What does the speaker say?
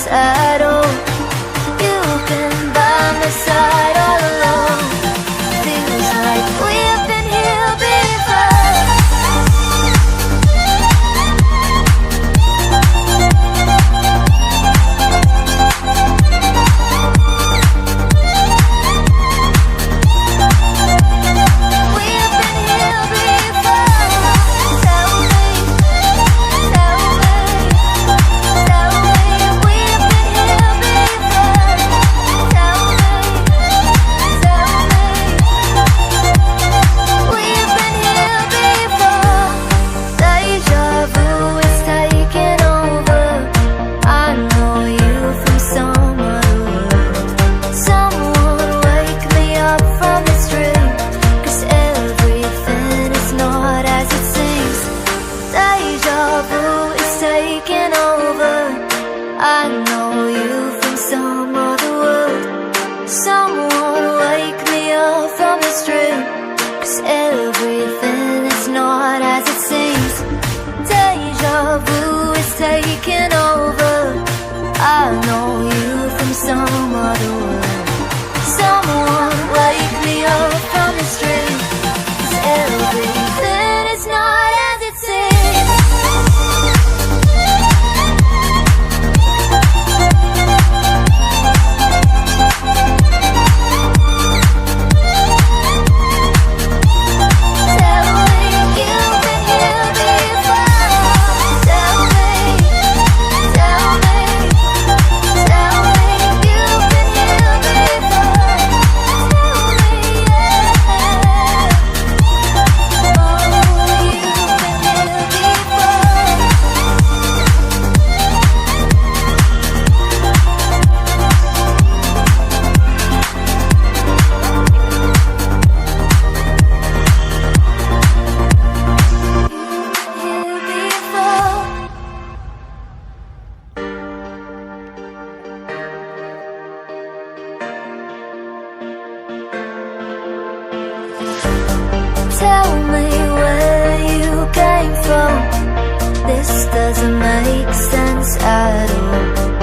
sense at all. You've been by my side all along. Feels like we've been here before. We've been here before. Tell me, tell me, tell me, we've been here before. Tell me, we've been here before. Deja vu is taking over. I know you from some other world. Someone wake me up from this dream, 'cause everything is not as it seems. Deja vu is taking over. I know you from some other world. Someone wake me up from this dream, 'cause everything is not as it seems. Deja vu is taking over. I know you from some other world. Someone wake me up from this dream, 'cause everything is not as it seems. Tell me you've been here before. Tell me, tell me, tell me you've been here before. Tell me, yeah. Oh, you've been here before. Here before. Tell me where you came from. This doesn't make sense at all.